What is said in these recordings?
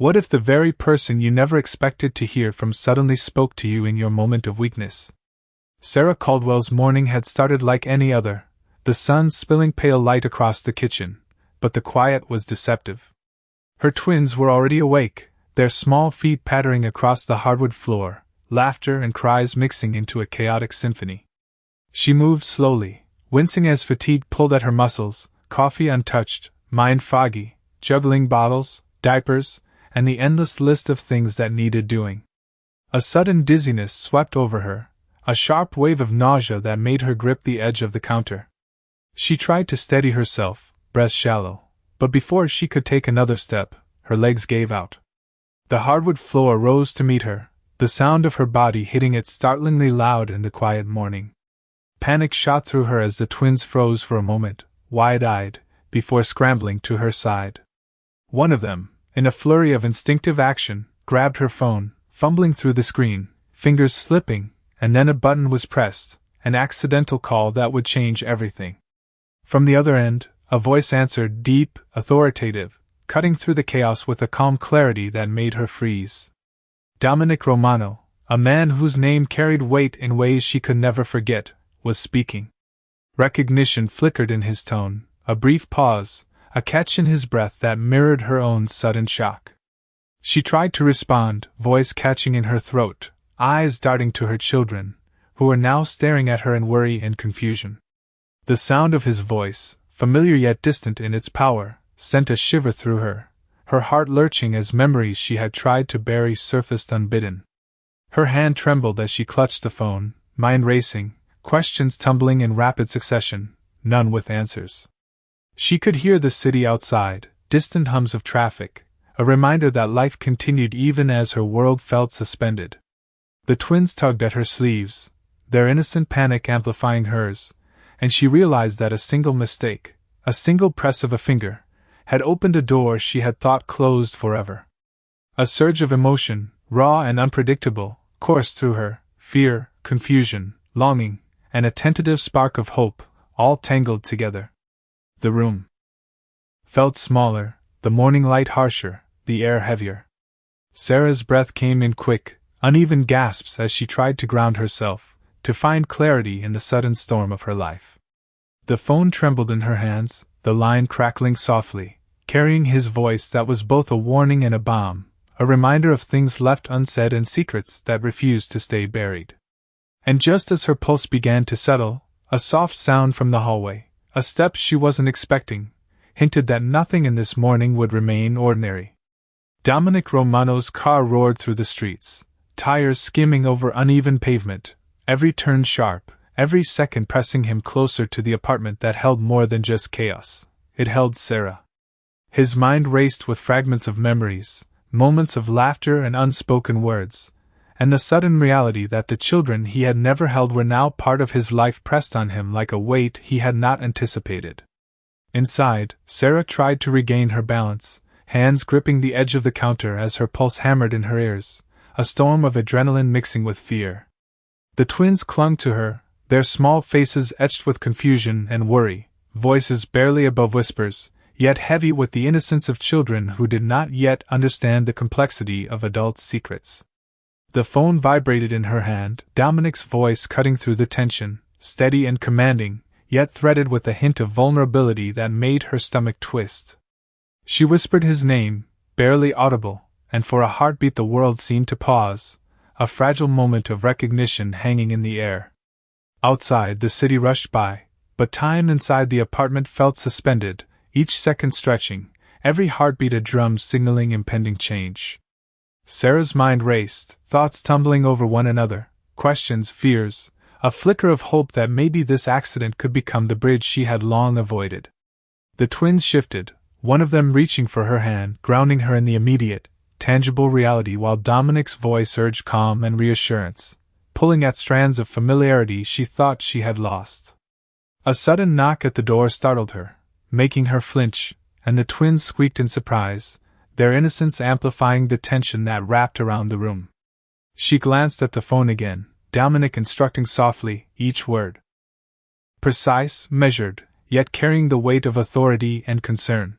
What if the very person you never expected to hear from suddenly spoke to you in your moment of weakness? Sarah Caldwell's morning had started like any other, the sun spilling pale light across the kitchen, but the quiet was deceptive. Her twins were already awake, their small feet pattering across the hardwood floor, laughter and cries mixing into a chaotic symphony. She moved slowly, wincing as fatigue pulled at her muscles, coffee untouched, mind foggy, juggling bottles, diapers, and the endless list of things that needed doing. A sudden dizziness swept over her, a sharp wave of nausea that made her grip the edge of the counter. She tried to steady herself, breath shallow, but before she could take another step, her legs gave out. The hardwood floor rose to meet her, the sound of her body hitting it startlingly loud in the quiet morning. Panic shot through her as the twins froze for a moment, wide-eyed, before scrambling to her side. One of them, in a flurry of instinctive action, grabbed her phone, fumbling through the screen, fingers slipping, and then a button was pressed, an accidental call that would change everything. From the other end, a voice answered, deep, authoritative, cutting through the chaos with a calm clarity that made her freeze. Dominic Romano, a man whose name carried weight in ways she could never forget, was speaking. Recognition flickered in his tone, a brief pause, a catch in his breath that mirrored her own sudden shock. She tried to respond, voice catching in her throat, eyes darting to her children, who were now staring at her in worry and confusion. The sound of his voice, familiar yet distant in its power, sent a shiver through her, her heart lurching as memories she had tried to bury surfaced unbidden. Her hand trembled as she clutched the phone, mind racing, questions tumbling in rapid succession, none with answers. She could hear the city outside, distant hums of traffic, a reminder that life continued even as her world felt suspended. The twins tugged at her sleeves, their innocent panic amplifying hers, and she realized that a single mistake, a single press of a finger, had opened a door she had thought closed forever. A surge of emotion, raw and unpredictable, coursed through her, fear, confusion, longing, and a tentative spark of hope, all tangled together. The room felt smaller, the morning light harsher, the air heavier. Sarah's breath came in quick, uneven gasps as she tried to ground herself, to find clarity in the sudden storm of her life. The phone trembled in her hands, the line crackling softly, carrying his voice that was both a warning and a bomb, a reminder of things left unsaid and secrets that refused to stay buried. And just as her pulse began to settle, a soft sound from the hallway, a step she wasn't expecting, hinted that nothing in this morning would remain ordinary. Dominic Romano's car roared through the streets, tires skimming over uneven pavement, every turn sharp, every second pressing him closer to the apartment that held more than just chaos. It held Sarah. His mind raced with fragments of memories, moments of laughter and unspoken words, and the sudden reality that the children he had never held were now part of his life pressed on him like a weight he had not anticipated. Inside, Sarah tried to regain her balance, hands gripping the edge of the counter as her pulse hammered in her ears, a storm of adrenaline mixing with fear. The twins clung to her, their small faces etched with confusion and worry, voices barely above whispers, yet heavy with the innocence of children who did not yet understand the complexity of adults' secrets. The phone vibrated in her hand, Dominic's voice cutting through the tension, steady and commanding, yet threaded with a hint of vulnerability that made her stomach twist. She whispered his name, barely audible, and for a heartbeat the world seemed to pause, a fragile moment of recognition hanging in the air. Outside, the city rushed by, but time inside the apartment felt suspended, each second stretching, every heartbeat a drum signaling impending change. Sarah's mind raced, thoughts tumbling over one another, questions, fears, a flicker of hope that maybe this accident could become the bridge she had long avoided. The twins shifted, one of them reaching for her hand, grounding her in the immediate, tangible reality while Dominic's voice urged calm and reassurance, pulling at strands of familiarity she thought she had lost. A sudden knock at the door startled her, making her flinch, and the twins squeaked in surprise, their innocence amplifying the tension that wrapped around the room. She glanced at the phone again, Dominic instructing softly, each word precise, measured, yet carrying the weight of authority and concern.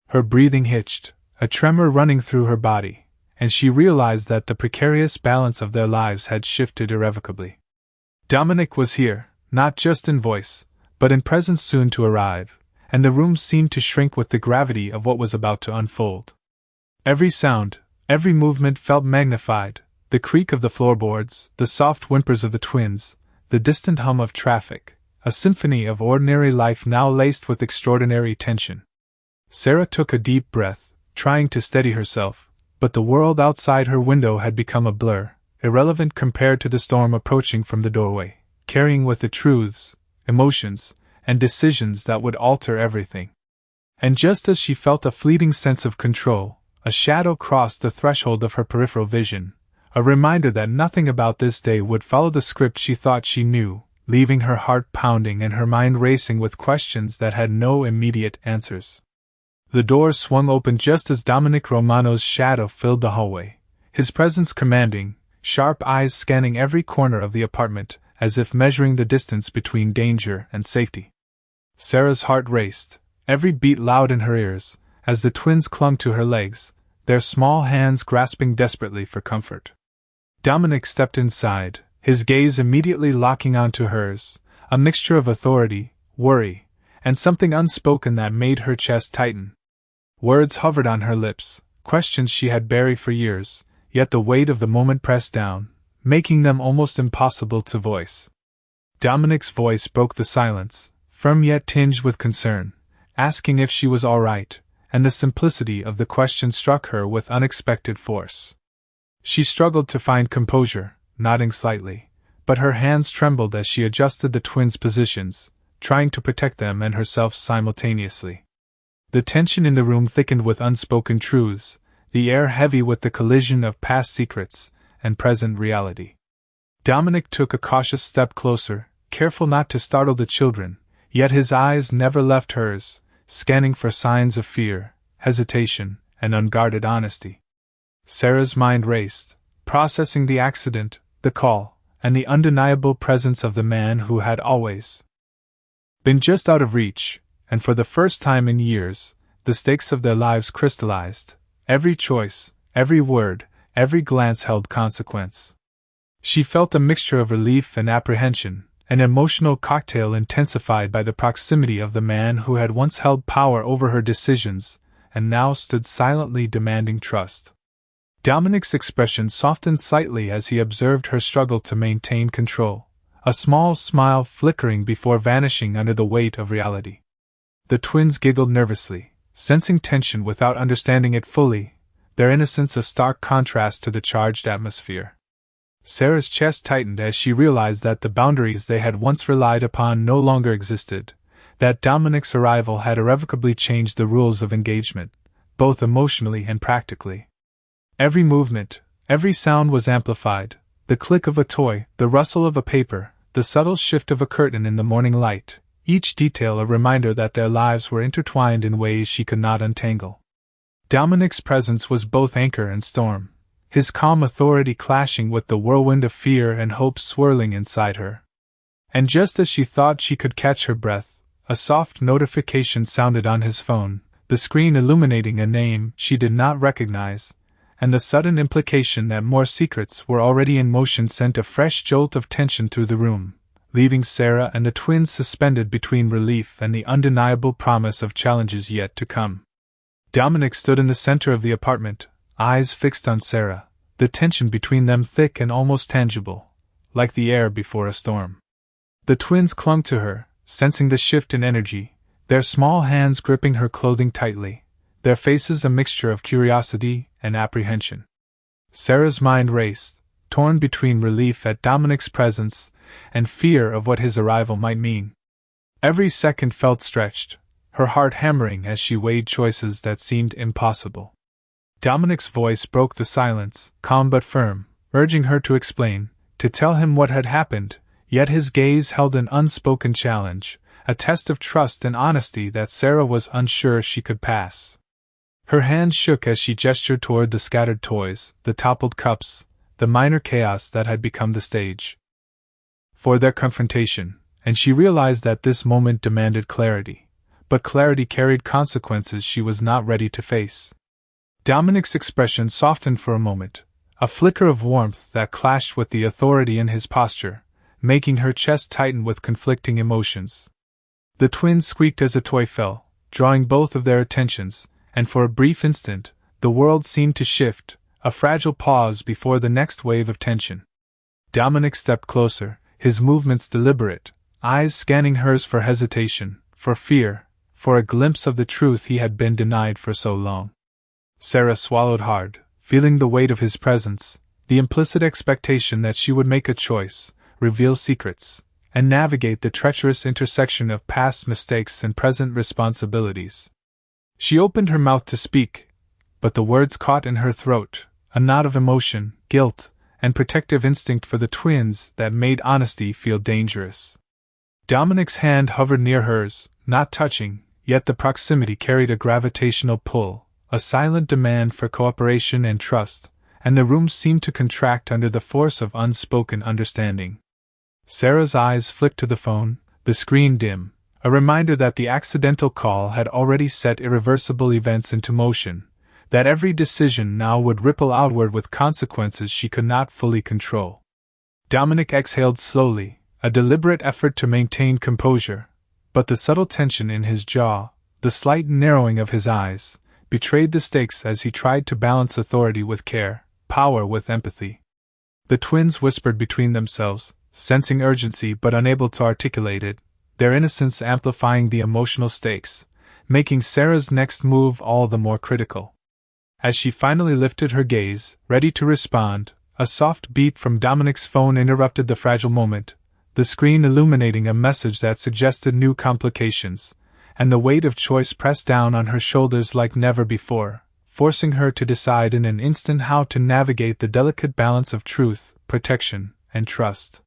Her breathing hitched, a tremor running through her body, and she realized that the precarious balance of their lives had shifted irrevocably. Dominic was here, not just in voice, but in presence soon to arrive, and the room seemed to shrink with the gravity of what was about to unfold. Every sound, every movement felt magnified, the creak of the floorboards, the soft whimpers of the twins, the distant hum of traffic, a symphony of ordinary life now laced with extraordinary tension. Sarah took a deep breath, trying to steady herself, but the world outside her window had become a blur, irrelevant compared to the storm approaching from the doorway, carrying with it truths, emotions, and decisions that would alter everything. And just as she felt a fleeting sense of control, a shadow crossed the threshold of her peripheral vision, a reminder that nothing about this day would follow the script she thought she knew, leaving her heart pounding and her mind racing with questions that had no immediate answers. The door swung open just as Dominic Romano's shadow filled the hallway, his presence commanding, sharp eyes scanning every corner of the apartment, as if measuring the distance between danger and safety. Sarah's heart raced, every beat loud in her ears, as the twins clung to her legs, their small hands grasping desperately for comfort. Dominic stepped inside, his gaze immediately locking onto hers, a mixture of authority, worry, and something unspoken that made her chest tighten. Words hovered on her lips, questions she had buried for years, yet the weight of the moment pressed down, making them almost impossible to voice. Dominic's voice broke the silence, firm yet tinged with concern, asking if she was all right, and the simplicity of the question struck her with unexpected force. She struggled to find composure, nodding slightly, but her hands trembled as she adjusted the twins' positions, trying to protect them and herself simultaneously. The tension in the room thickened with unspoken truths, the air heavy with the collision of past secrets and present reality. Dominic took a cautious step closer, careful not to startle the children, yet his eyes never left hers, scanning for signs of fear, hesitation, and unguarded honesty. Sarah's mind raced, processing the accident, the call, and the undeniable presence of the man who had always been just out of reach, and for the first time in years, the stakes of their lives crystallized. Every choice, every word, every glance held consequence. She felt a mixture of relief and apprehension, an emotional cocktail intensified by the proximity of the man who had once held power over her decisions, and now stood silently demanding trust. Dominic's expression softened slightly as he observed her struggle to maintain control, a small smile flickering before vanishing under the weight of reality. The twins giggled nervously, sensing tension without understanding it fully, their innocence a stark contrast to the charged atmosphere. Sarah's chest tightened as she realized that the boundaries they had once relied upon no longer existed, that Dominic's arrival had irrevocably changed the rules of engagement, both emotionally and practically. Every movement, every sound was amplified, the click of a toy, the rustle of a paper, the subtle shift of a curtain in the morning light, each detail a reminder that their lives were intertwined in ways she could not untangle. Dominic's presence was both anchor and storm, his calm authority clashing with the whirlwind of fear and hope swirling inside her. And just as she thought she could catch her breath, a soft notification sounded on his phone, the screen illuminating a name she did not recognize, and the sudden implication that more secrets were already in motion sent a fresh jolt of tension through the room, leaving Sarah and the twins suspended between relief and the undeniable promise of challenges yet to come. Dominic stood in the center of the apartment, eyes fixed on Sarah, the tension between them thick and almost tangible, like the air before a storm. The twins clung to her, sensing the shift in energy, their small hands gripping her clothing tightly, their faces a mixture of curiosity and apprehension. Sarah's mind raced, torn between relief at Dominic's presence and fear of what his arrival might mean. Every second felt stretched, her heart hammering as she weighed choices that seemed impossible. Dominic's voice broke the silence, calm but firm, urging her to explain, to tell him what had happened, yet his gaze held an unspoken challenge, a test of trust and honesty that Sarah was unsure she could pass. Her hand shook as she gestured toward the scattered toys, the toppled cups, the minor chaos that had become the stage for their confrontation, and she realized that this moment demanded clarity, but clarity carried consequences she was not ready to face. Dominic's expression softened for a moment, a flicker of warmth that clashed with the authority in his posture, making her chest tighten with conflicting emotions. The twins squeaked as a toy fell, drawing both of their attentions, and for a brief instant, the world seemed to shift, a fragile pause before the next wave of tension. Dominic stepped closer, his movements deliberate, eyes scanning hers for hesitation, for fear, for a glimpse of the truth he had been denied for so long. Sarah swallowed hard, feeling the weight of his presence, the implicit expectation that she would make a choice, reveal secrets, and navigate the treacherous intersection of past mistakes and present responsibilities. She opened her mouth to speak, but the words caught in her throat, a knot of emotion, guilt, and protective instinct for the twins that made honesty feel dangerous. Dominic's hand hovered near hers, not touching, yet the proximity carried a gravitational pull, a silent demand for cooperation and trust, and the room seemed to contract under the force of unspoken understanding. Sarah's eyes flicked to the phone, the screen dim, a reminder that the accidental call had already set irreversible events into motion, that every decision now would ripple outward with consequences she could not fully control. Dominic exhaled slowly, a deliberate effort to maintain composure, but the subtle tension in his jaw, the slight narrowing of his eyes, betrayed the stakes as he tried to balance authority with care, power with empathy. The twins whispered between themselves, sensing urgency but unable to articulate it, their innocence amplifying the emotional stakes, making Sarah's next move all the more critical. As she finally lifted her gaze, ready to respond, a soft beep from Dominic's phone interrupted the fragile moment, the screen illuminating a message that suggested new complications, and the weight of choice pressed down on her shoulders like never before, forcing her to decide in an instant how to navigate the delicate balance of truth, protection, and trust.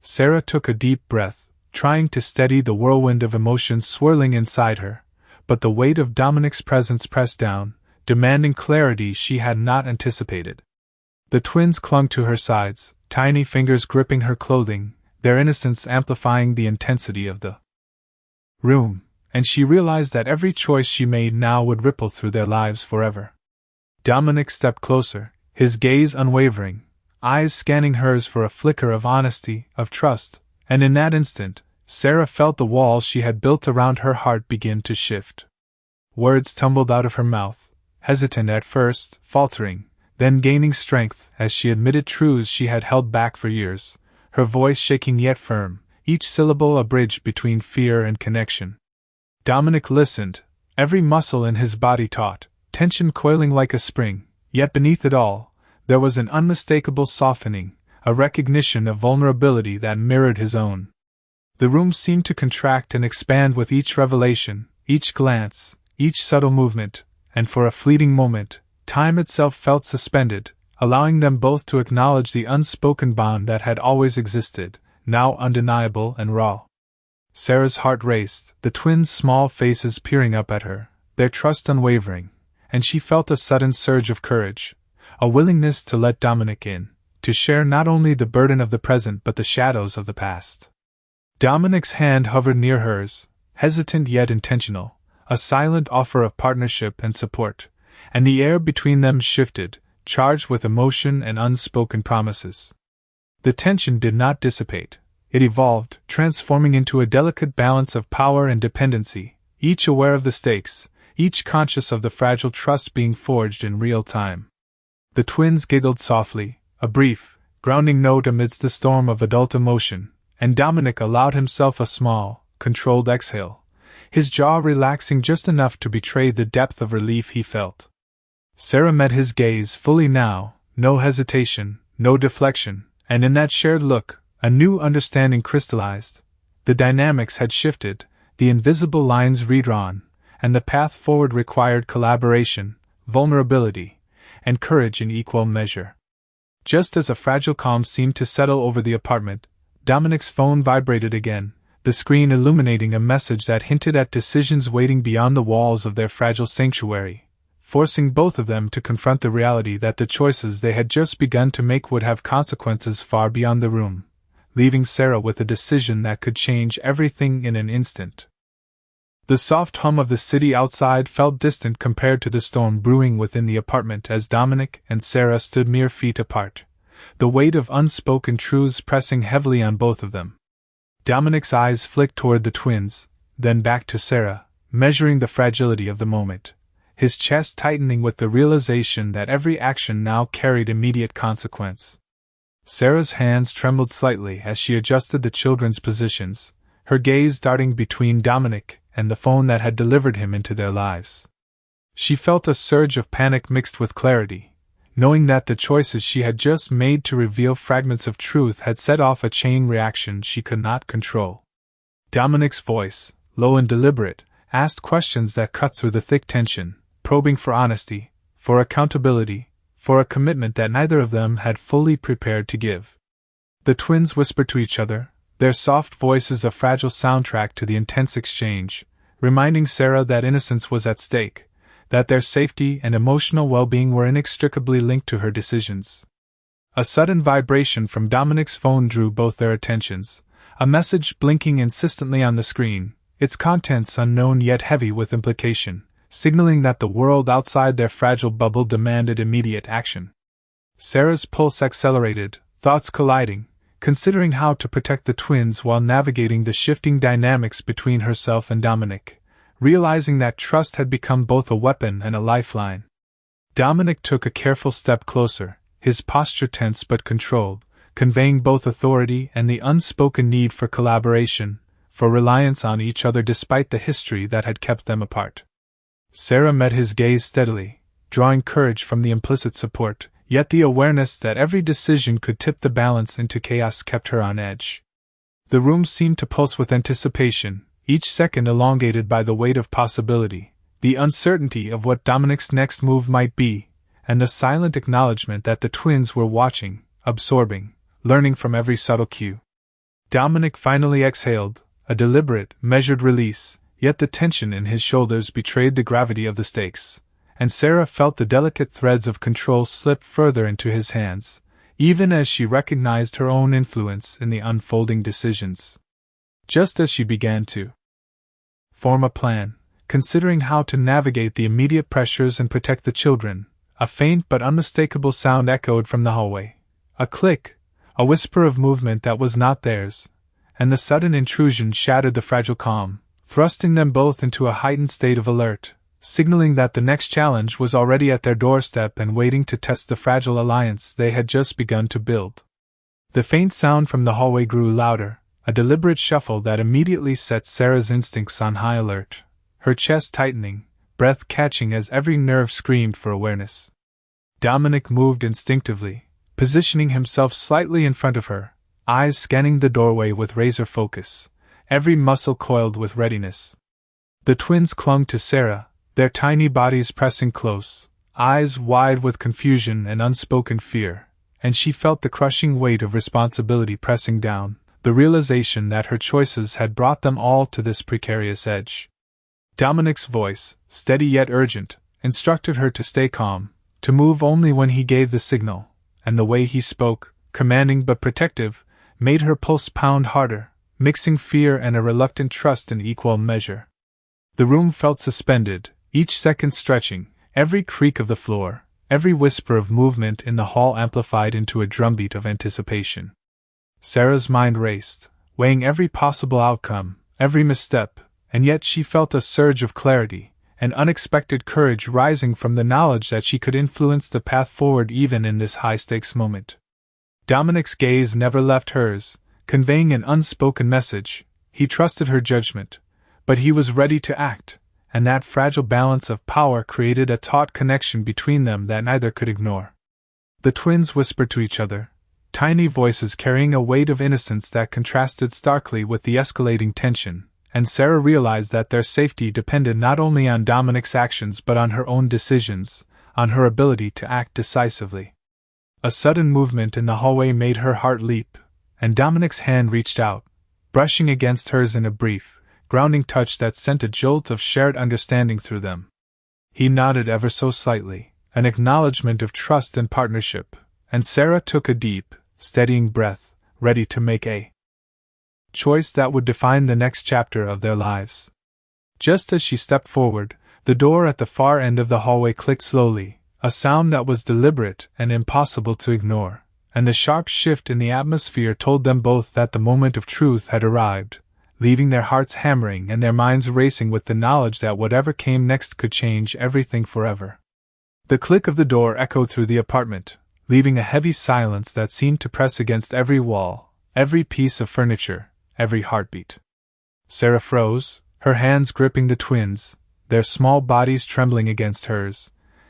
Sarah took a deep breath, trying to steady the whirlwind of emotions swirling inside her, but the weight of Dominic's presence pressed down, demanding clarity she had not anticipated. The twins clung to her sides, tiny fingers gripping her clothing, their innocence amplifying the intensity of the room, and she realized that every choice she made now would ripple through their lives forever. Dominic stepped closer, his gaze unwavering, eyes scanning hers for a flicker of honesty, of trust, and in that instant, Sarah felt the walls she had built around her heart begin to shift. Words tumbled out of her mouth, hesitant at first, faltering, then gaining strength as she admitted truths she had held back for years, her voice shaking yet firm, each syllable a bridge between fear and connection. Dominic listened, every muscle in his body taut, tension coiling like a spring, yet beneath it all, there was an unmistakable softening, a recognition of vulnerability that mirrored his own. The room seemed to contract and expand with each revelation, each glance, each subtle movement, and for a fleeting moment, time itself felt suspended, allowing them both to acknowledge the unspoken bond that had always existed, now undeniable and raw. Sarah's heart raced, the twins' small faces peering up at her, their trust unwavering, and she felt a sudden surge of courage, a willingness to let Dominic in, to share not only the burden of the present but the shadows of the past. Dominic's hand hovered near hers, hesitant yet intentional, a silent offer of partnership and support, and the air between them shifted, charged with emotion and unspoken promises. The tension did not dissipate. It evolved, transforming into a delicate balance of power and dependency, each aware of the stakes, each conscious of the fragile trust being forged in real time. The twins giggled softly, a brief, grounding note amidst the storm of adult emotion, and Dominic allowed himself a small, controlled exhale, his jaw relaxing just enough to betray the depth of relief he felt. Sarah met his gaze fully now, no hesitation, no deflection, and in that shared look, a new understanding crystallized. The dynamics had shifted, the invisible lines redrawn, and the path forward required collaboration, vulnerability, and courage in equal measure. Just as a fragile calm seemed to settle over the apartment, Dominic's phone vibrated again, the screen illuminating a message that hinted at decisions waiting beyond the walls of their fragile sanctuary, forcing both of them to confront the reality that the choices they had just begun to make would have consequences far beyond the room, leaving Sarah with a decision that could change everything in an instant. The soft hum of the city outside felt distant compared to the storm brewing within the apartment as Dominic and Sarah stood mere feet apart, the weight of unspoken truths pressing heavily on both of them. Dominic's eyes flicked toward the twins, then back to Sarah, measuring the fragility of the moment, his chest tightening with the realization that every action now carried immediate consequence. Sarah's hands trembled slightly as she adjusted the children's positions, her gaze darting between Dominic and the phone that had delivered him into their lives. She felt a surge of panic mixed with clarity, knowing that the choices she had just made to reveal fragments of truth had set off a chain reaction she could not control. Dominic's voice, low and deliberate, asked questions that cut through the thick tension, probing for honesty, for accountability, for a commitment that neither of them had fully prepared to give. The twins whispered to each other, their soft voices a fragile soundtrack to the intense exchange, reminding Sarah that innocence was at stake, that their safety and emotional well-being were inextricably linked to her decisions. A sudden vibration from Dominic's phone drew both their attentions, a message blinking insistently on the screen, its contents unknown yet heavy with implication, signaling that the world outside their fragile bubble demanded immediate action. Sarah's pulse accelerated, thoughts colliding, considering how to protect the twins while navigating the shifting dynamics between herself and Dominic, realizing that trust had become both a weapon and a lifeline. Dominic took a careful step closer, his posture tense but controlled, conveying both authority and the unspoken need for collaboration, for reliance on each other despite the history that had kept them apart. Sarah met his gaze steadily, drawing courage from the implicit support, yet the awareness that every decision could tip the balance into chaos kept her on edge. The room seemed to pulse with anticipation, each second elongated by the weight of possibility, the uncertainty of what Dominic's next move might be, and the silent acknowledgement that the twins were watching, absorbing, learning from every subtle cue. Dominic finally exhaled, a deliberate, measured release, yet the tension in his shoulders betrayed the gravity of the stakes, and Sarah felt the delicate threads of control slip further into his hands, even as she recognized her own influence in the unfolding decisions. Just as she began to form a plan, considering how to navigate the immediate pressures and protect the children, a faint but unmistakable sound echoed from the hallway. A click, a whisper of movement that was not theirs, and the sudden intrusion shattered the fragile calm, thrusting them both into a heightened state of alert, signaling that the next challenge was already at their doorstep and waiting to test the fragile alliance they had just begun to build. The faint sound from the hallway grew louder, a deliberate shuffle that immediately set Sarah's instincts on high alert, her chest tightening, breath catching as every nerve screamed for awareness. Dominic moved instinctively, positioning himself slightly in front of her, eyes scanning the doorway with razor focus, every muscle coiled with readiness. The twins clung to Sarah, their tiny bodies pressing close, eyes wide with confusion and unspoken fear, and she felt the crushing weight of responsibility pressing down, the realization that her choices had brought them all to this precarious edge. Dominic's voice, steady yet urgent, instructed her to stay calm, to move only when he gave the signal, and the way he spoke, commanding but protective, made her pulse pound harder, mixing fear and a reluctant trust in equal measure. The room felt suspended, each second stretching, every creak of the floor, every whisper of movement in the hall amplified into a drumbeat of anticipation. Sarah's mind raced, weighing every possible outcome, every misstep, and yet she felt a surge of clarity, an unexpected courage rising from the knowledge that she could influence the path forward even in this high-stakes moment. Dominic's gaze never left hers, conveying an unspoken message. He trusted her judgment, but he was ready to act, and that fragile balance of power created a taut connection between them that neither could ignore. The twins whispered to each other, tiny voices carrying a weight of innocence that contrasted starkly with the escalating tension, and Sarah realized that their safety depended not only on Dominic's actions but on her own decisions, on her ability to act decisively. A sudden movement in the hallway made her heart leap, and Dominic's hand reached out, brushing against hers in a brief, grounding touch that sent a jolt of shared understanding through them. He nodded ever so slightly, an acknowledgement of trust and partnership, and Sarah took a deep, steadying breath, ready to make a choice that would define the next chapter of their lives. Just as she stepped forward, the door at the far end of the hallway clicked slowly, a sound that was deliberate and impossible to ignore, and the sharp shift in the atmosphere told them both that the moment of truth had arrived, leaving their hearts hammering and their minds racing with the knowledge that whatever came next could change everything forever. The click of the door echoed through the apartment, leaving a heavy silence that seemed to press against every wall, every piece of furniture, every heartbeat. Sarah froze, her hands gripping the twins, their small bodies trembling against hers,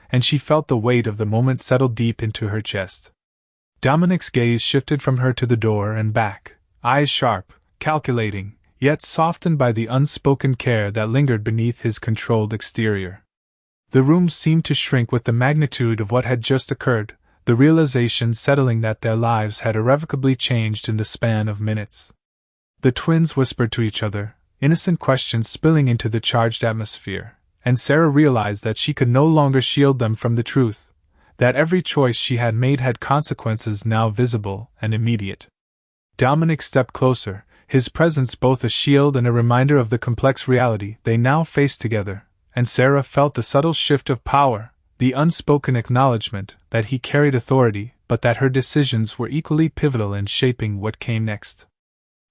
and she felt the weight of the moment settle deep into her chest. Dominic's gaze shifted from her to the door and back, eyes sharp, calculating, yet softened by the unspoken care that lingered beneath his controlled exterior. The room seemed to shrink with the magnitude of what had just occurred, the realization settling that their lives had irrevocably changed in the span of minutes. The twins whispered to each other, innocent questions spilling into the charged atmosphere, and Sarah realized that she could no longer shield them from the truth, that every choice she had made had consequences now visible and immediate. Dominic stepped closer, his presence both a shield and a reminder of the complex reality they now faced together, and Sarah felt the subtle shift of power, the unspoken acknowledgement that he carried authority, but that her decisions were equally pivotal in shaping what came next.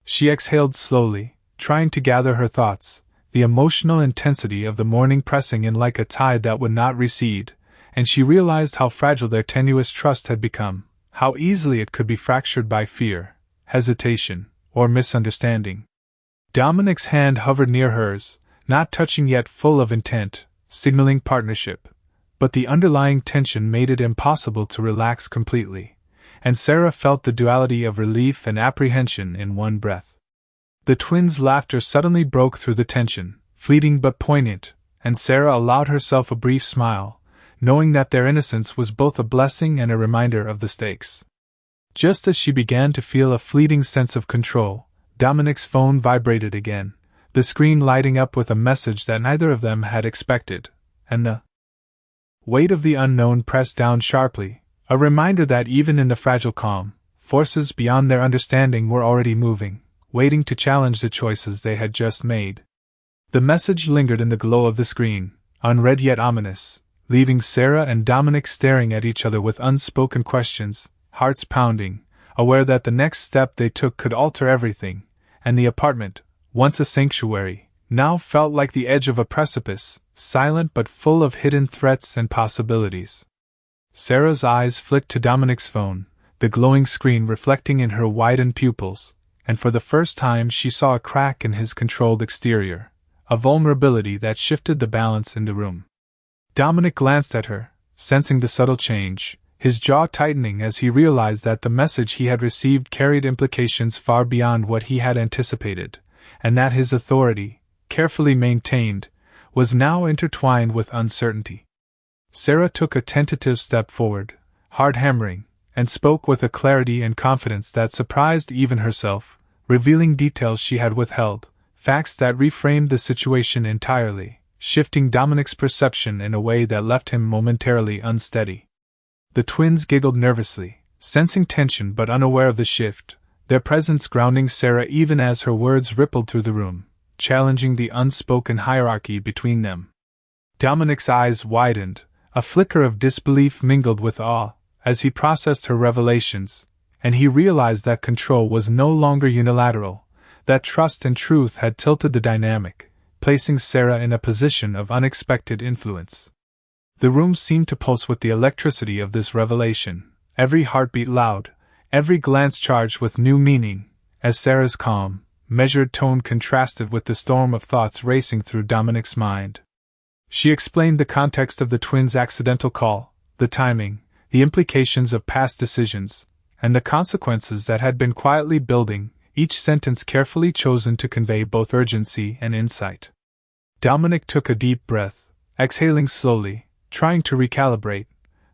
She exhaled slowly, trying to gather her thoughts, the emotional intensity of the morning pressing in like a tide that would not recede, and she realized how fragile their tenuous trust had become, how easily it could be fractured by fear, hesitation, or misunderstanding. Dominic's hand hovered near hers, not touching yet, full of intent, signaling partnership, but the underlying tension made it impossible to relax completely, and Sarah felt the duality of relief and apprehension in one breath. The twins' laughter suddenly broke through the tension, fleeting but poignant, and Sarah allowed herself a brief smile, knowing that their innocence was both a blessing and a reminder of the stakes. Just as she began to feel a fleeting sense of control, Dominic's phone vibrated again, the screen lighting up with a message that neither of them had expected, and the weight of the unknown pressed down sharply, a reminder that even in the fragile calm, forces beyond their understanding were already moving, waiting to challenge the choices they had just made. The message lingered in the glow of the screen, unread yet ominous, leaving Sarah and Dominic staring at each other with unspoken questions, hearts pounding, aware that the next step they took could alter everything, and the apartment, once a sanctuary, now felt like the edge of a precipice, silent but full of hidden threats and possibilities. Sarah's eyes flicked to Dominic's phone, the glowing screen reflecting in her widened pupils, and for the first time she saw a crack in his controlled exterior, a vulnerability that shifted the balance in the room. Dominic glanced at her, sensing the subtle change, his jaw tightening as he realized that the message he had received carried implications far beyond what he had anticipated, and that his authority, carefully maintained, was now intertwined with uncertainty. Sarah took a tentative step forward, hard hammering, and spoke with a clarity and confidence that surprised even herself, revealing details she had withheld, facts that reframed the situation entirely, shifting Dominic's perception in a way that left him momentarily unsteady. The twins giggled nervously, sensing tension but unaware of the shift, their presence grounding Sarah even as her words rippled through the room, challenging the unspoken hierarchy between them. Dominic's eyes widened, a flicker of disbelief mingled with awe, as he processed her revelations, and he realized that control was no longer unilateral, that trust and truth had tilted the dynamic, placing Sarah in a position of unexpected influence. The room seemed to pulse with the electricity of this revelation, every heartbeat loud, every glance charged with new meaning, as Sarah's calm, measured tone contrasted with the storm of thoughts racing through Dominic's mind. She explained the context of the twins' accidental call, the timing, the implications of past decisions, and the consequences that had been quietly building, each sentence carefully chosen to convey both urgency and insight. Dominic took a deep breath, exhaling slowly, trying to recalibrate,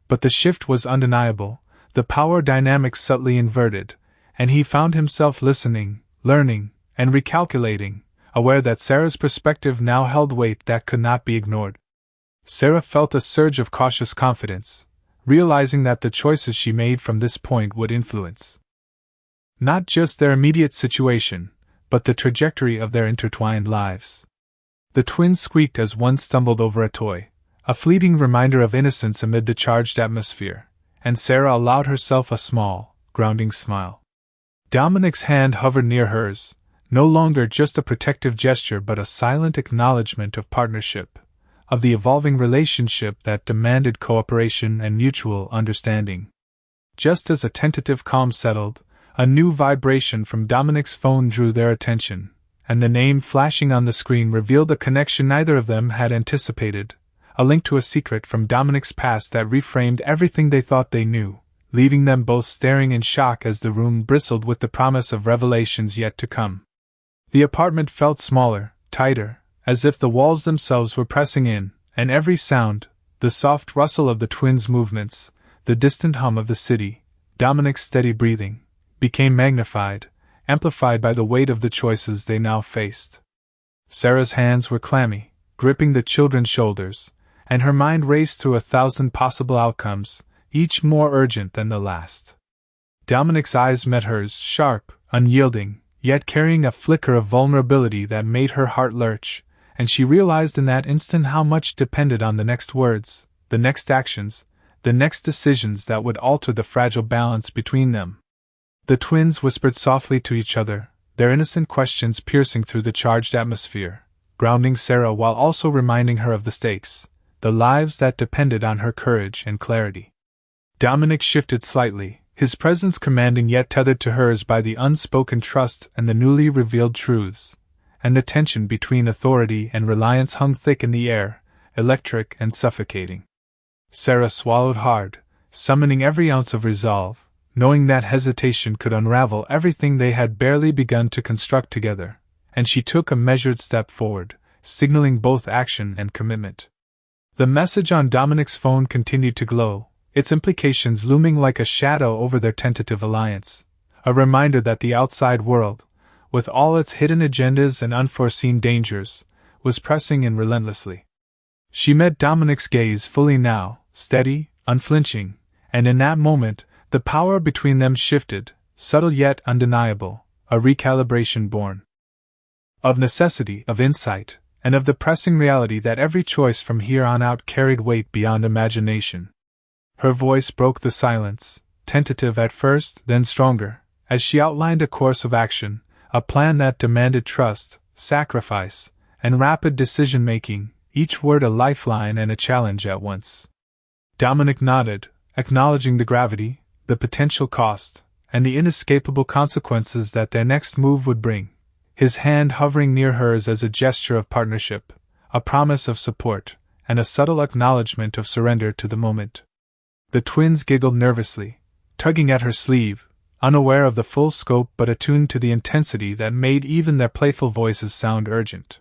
but the shift was undeniable, the power dynamics subtly inverted, and he found himself listening, learning, and recalculating, aware that Sarah's perspective now held weight that could not be ignored. Sarah felt a surge of cautious confidence, realizing that the choices she made from this point would influence not just their immediate situation, but the trajectory of their intertwined lives. The twins squeaked as one stumbled over a toy, a fleeting reminder of innocence amid the charged atmosphere, and Sarah allowed herself a small, grounding smile. Dominic's hand hovered near hers, no longer just a protective gesture but a silent acknowledgement of partnership, of the evolving relationship that demanded cooperation and mutual understanding. Just as a tentative calm settled, a new vibration from Dominic's phone drew their attention, and the name flashing on the screen revealed a connection neither of them had anticipated, a link to a secret from Dominic's past that reframed everything they thought they knew, leaving them both staring in shock as the room bristled with the promise of revelations yet to come. The apartment felt smaller, tighter, as if the walls themselves were pressing in, and every sound, the soft rustle of the twins' movements, the distant hum of the city, Dominic's steady breathing, became magnified, amplified by the weight of the choices they now faced. Sarah's hands were clammy, gripping the children's shoulders, and her mind raced through 1,000 possible outcomes, each more urgent than the last. Dominic's eyes met hers, sharp, unyielding, yet carrying a flicker of vulnerability that made her heart lurch, and she realized in that instant how much depended on the next words, the next actions, the next decisions that would alter the fragile balance between them. The twins whispered softly to each other, their innocent questions piercing through the charged atmosphere, grounding Sarah while also reminding her of the stakes, the lives that depended on her courage and clarity. Dominic shifted slightly, his presence commanding yet tethered to hers by the unspoken trust and the newly revealed truths, and the tension between authority and reliance hung thick in the air, electric and suffocating. Sarah swallowed hard, summoning every ounce of resolve, knowing that hesitation could unravel everything they had barely begun to construct together, and she took a measured step forward, signaling both action and commitment. The message on Dominic's phone continued to glow, its implications looming like a shadow over their tentative alliance, a reminder that the outside world, with all its hidden agendas and unforeseen dangers, was pressing in relentlessly. She met Dominic's gaze fully now, steady, unflinching, and in that moment, the power between them shifted, subtle yet undeniable, a recalibration born of necessity, of insight, and of the pressing reality that every choice from here on out carried weight beyond imagination. Her voice broke the silence, tentative at first, then stronger, as she outlined a course of action, a plan that demanded trust, sacrifice, and rapid decision-making, each word a lifeline and a challenge at once. Dominic nodded, acknowledging the gravity, the potential cost, and the inescapable consequences that their next move would bring, his hand hovering near hers as a gesture of partnership, a promise of support, and a subtle acknowledgement of surrender to the moment. The twins giggled nervously, tugging at her sleeve, unaware of the full scope but attuned to the intensity that made even their playful voices sound urgent.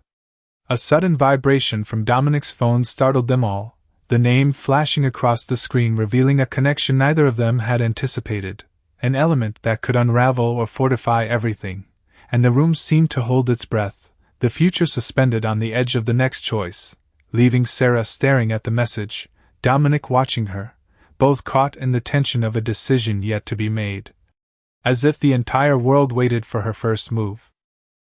A sudden vibration from Dominic's phone startled them all, the name flashing across the screen revealing a connection neither of them had anticipated, an element that could unravel or fortify everything, and the room seemed to hold its breath, the future suspended on the edge of the next choice, leaving Sarah staring at the message, Dominic watching her, both caught in the tension of a decision yet to be made. As if the entire world waited for her first move.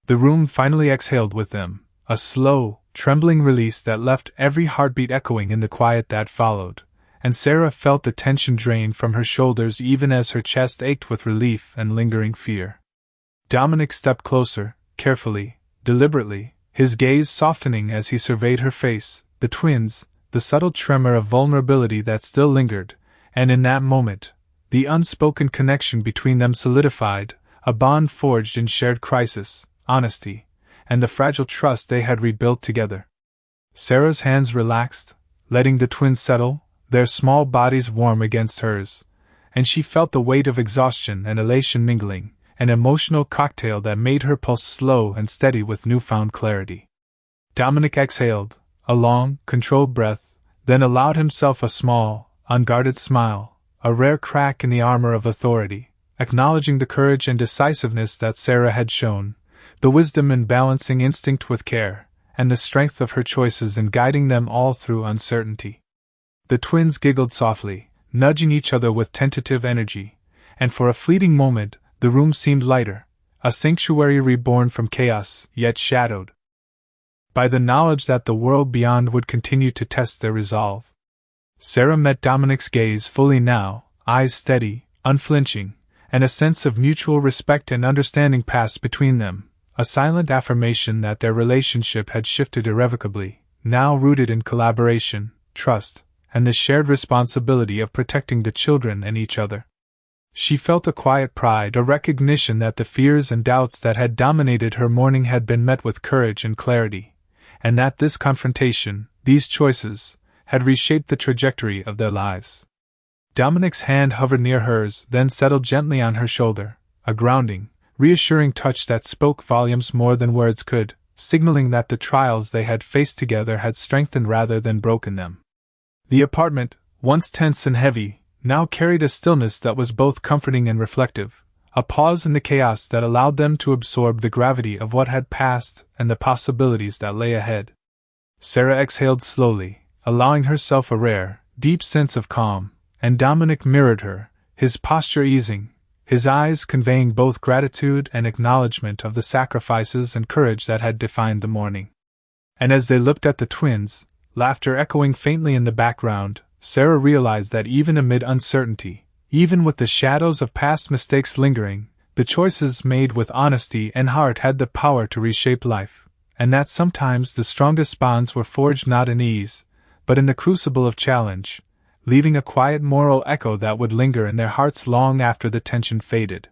The room finally exhaled with them, a slow, trembling release that left every heartbeat echoing in the quiet that followed, and Sarah felt the tension drain from her shoulders even as her chest ached with relief and lingering fear. Dominic stepped closer, carefully, deliberately, his gaze softening as he surveyed her face, the twins, the subtle tremor of vulnerability that still lingered, and in that moment, the unspoken connection between them solidified, a bond forged in shared crisis, honesty, and the fragile trust they had rebuilt together. Sarah's hands relaxed, letting the twins settle, their small bodies warm against hers, and she felt the weight of exhaustion and elation mingling, an emotional cocktail that made her pulse slow and steady with newfound clarity. Dominic exhaled, a long, controlled breath, then allowed himself a small, unguarded smile, a rare crack in the armor of authority, acknowledging the courage and decisiveness that Sarah had shown, the wisdom in balancing instinct with care, and the strength of her choices in guiding them all through uncertainty. The twins giggled softly, nudging each other with tentative energy, and for a fleeting moment, the room seemed lighter, a sanctuary reborn from chaos, yet shadowed by the knowledge that the world beyond would continue to test their resolve. Sarah met Dominic's gaze fully now, eyes steady, unflinching, and a sense of mutual respect and understanding passed between them, a silent affirmation that their relationship had shifted irrevocably, now rooted in collaboration, trust, and the shared responsibility of protecting the children and each other. She felt a quiet pride, a recognition that the fears and doubts that had dominated her morning had been met with courage and clarity, and that this confrontation, these choices, had reshaped the trajectory of their lives. Dominic's hand hovered near hers, then settled gently on her shoulder, a grounding, reassuring touch that spoke volumes more than words could, signaling that the trials they had faced together had strengthened rather than broken them. The apartment, once tense and heavy, now carried a stillness that was both comforting and reflective, a pause in the chaos that allowed them to absorb the gravity of what had passed and the possibilities that lay ahead. Sarah exhaled slowly, allowing herself a rare, deep sense of calm, and Dominic mirrored her, his posture easing, his eyes conveying both gratitude and acknowledgement of the sacrifices and courage that had defined the morning. And as they looked at the twins, laughter echoing faintly in the background, Sarah realized that even amid uncertainty, even with the shadows of past mistakes lingering, the choices made with honesty and heart had the power to reshape life, and that sometimes the strongest bonds were forged not in ease, but in the crucible of challenge, leaving a quiet moral echo that would linger in their hearts long after the tension faded.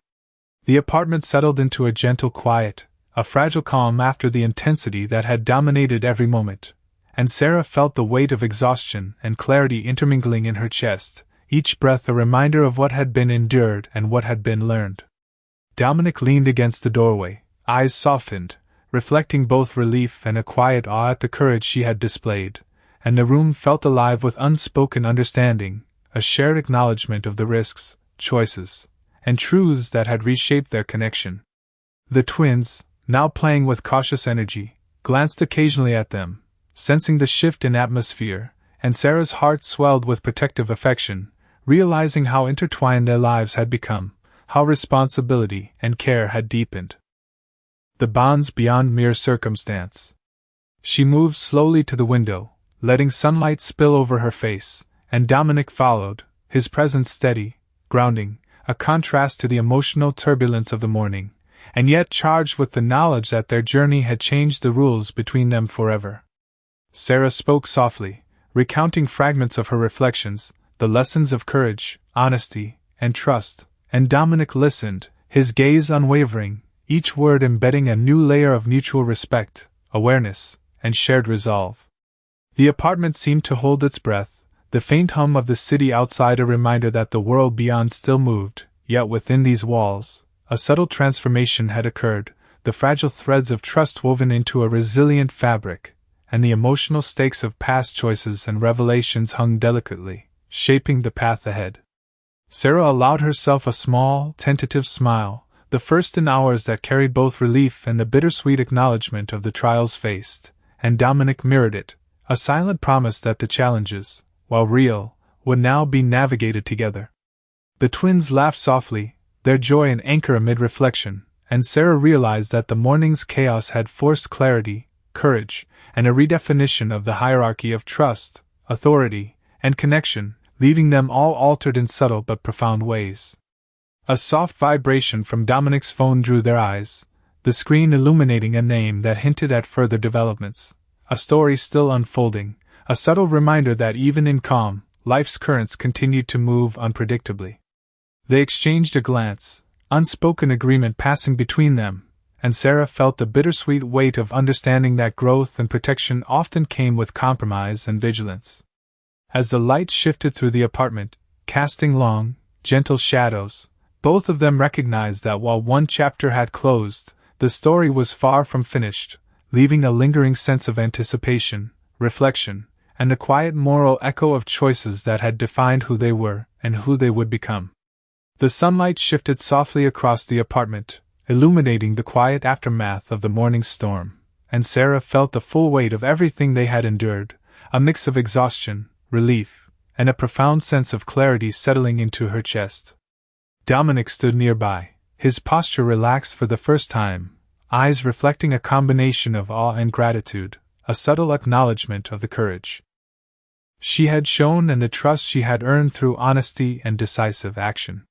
The apartment settled into a gentle quiet, a fragile calm after the intensity that had dominated every moment, and Sarah felt the weight of exhaustion and clarity intermingling in her chest, each breath a reminder of what had been endured and what had been learned. Dominic leaned against the doorway, eyes softened, reflecting both relief and a quiet awe at the courage she had displayed, and the room felt alive with unspoken understanding, a shared acknowledgement of the risks, choices, and truths that had reshaped their connection. The twins, now playing with cautious energy, glanced occasionally at them, sensing the shift in atmosphere, and Sarah's heart swelled with protective affection, realizing how intertwined their lives had become, how responsibility and care had deepened. The bonds beyond mere circumstance. She moved slowly to the window, letting sunlight spill over her face, and Dominic followed, his presence steady, grounding, a contrast to the emotional turbulence of the morning, and yet charged with the knowledge that their journey had changed the rules between them forever. Sarah spoke softly, recounting fragments of her reflections, the lessons of courage, honesty, and trust, and Dominic listened, his gaze unwavering, each word embedding a new layer of mutual respect, awareness, and shared resolve. The apartment seemed to hold its breath, the faint hum of the city outside a reminder that the world beyond still moved, yet within these walls, a subtle transformation had occurred, the fragile threads of trust woven into a resilient fabric, and the emotional stakes of past choices and revelations hung delicately, shaping the path ahead. Sarah allowed herself a small, tentative smile, the first in hours that carried both relief and the bittersweet acknowledgement of the trials faced, and Dominic mirrored it, a silent promise that the challenges, while real, would now be navigated together. The twins laughed softly, their joy an anchor amid reflection, and Sarah realized that the morning's chaos had forced clarity, courage, and a redefinition of the hierarchy of trust, authority, and connection, leaving them all altered in subtle but profound ways. A soft vibration from Dominic's phone drew their eyes, the screen illuminating a name that hinted at further developments. A story still unfolding, a subtle reminder that even in calm, life's currents continued to move unpredictably. They exchanged a glance, unspoken agreement passing between them, and Sarah felt the bittersweet weight of understanding that growth and protection often came with compromise and vigilance. As the light shifted through the apartment, casting long, gentle shadows, both of them recognized that while one chapter had closed, the story was far from finished, leaving a lingering sense of anticipation, reflection, and the quiet moral echo of choices that had defined who they were and who they would become. The sunlight shifted softly across the apartment, illuminating the quiet aftermath of the morning's storm, and Sarah felt the full weight of everything they had endured, a mix of exhaustion, relief, and a profound sense of clarity settling into her chest. Dominic stood nearby, his posture relaxed for the first time, eyes reflecting a combination of awe and gratitude, a subtle acknowledgement of the courage she had shown and the trust she had earned through honesty and decisive action.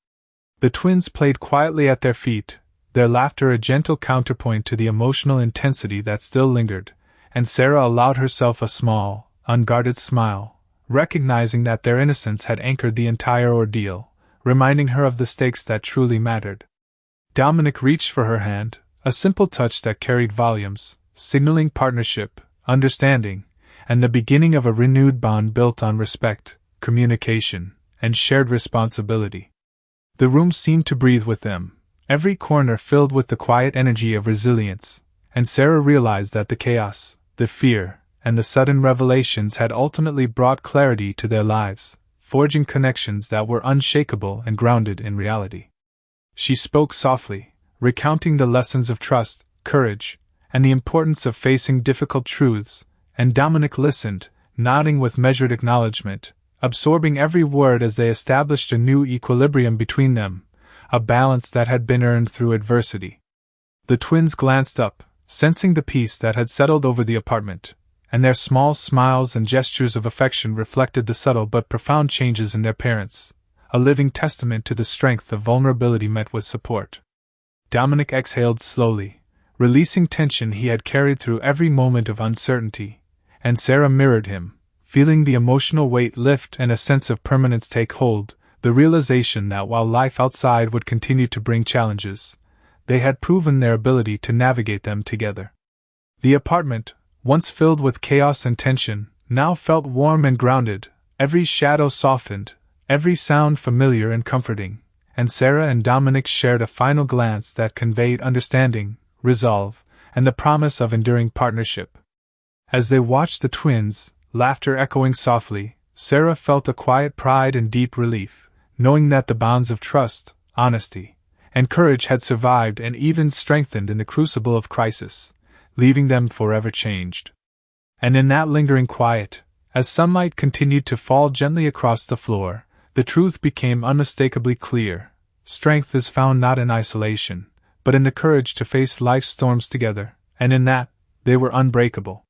The twins played quietly at their feet, their laughter a gentle counterpoint to the emotional intensity that still lingered, and Sarah allowed herself a small, unguarded smile, recognizing that their innocence had anchored the entire ordeal, reminding her of the stakes that truly mattered. Dominic reached for her hand, a simple touch that carried volumes, signaling partnership, understanding, and the beginning of a renewed bond built on respect, communication, and shared responsibility. The room seemed to breathe with them, every corner filled with the quiet energy of resilience, and Sarah realized that the chaos, the fear, and the sudden revelations had ultimately brought clarity to their lives, forging connections that were unshakable and grounded in reality. She spoke softly, recounting the lessons of trust, courage, and the importance of facing difficult truths, and Dominic listened, nodding with measured acknowledgement, absorbing every word as they established a new equilibrium between them, a balance that had been earned through adversity. The twins glanced up, sensing the peace that had settled over the apartment, and their small smiles and gestures of affection reflected the subtle but profound changes in their parents, a living testament to the strength of vulnerability met with support. Dominic exhaled slowly, releasing tension he had carried through every moment of uncertainty, and Sarah mirrored him, feeling the emotional weight lift and a sense of permanence take hold, the realization that while life outside would continue to bring challenges, they had proven their ability to navigate them together. The apartment, once filled with chaos and tension, now felt warm and grounded, every shadow softened, every sound familiar and comforting, and Sarah and Dominic shared a final glance that conveyed understanding, resolve, and the promise of enduring partnership. As they watched the twins, laughter echoing softly, Sarah felt a quiet pride and deep relief, knowing that the bonds of trust, honesty, and courage had survived and even strengthened in the crucible of crisis, leaving them forever changed. And in that lingering quiet, as sunlight continued to fall gently across the floor, the truth became unmistakably clear. Strength is found not in isolation, but in the courage to face life's storms together, and in that, they were unbreakable.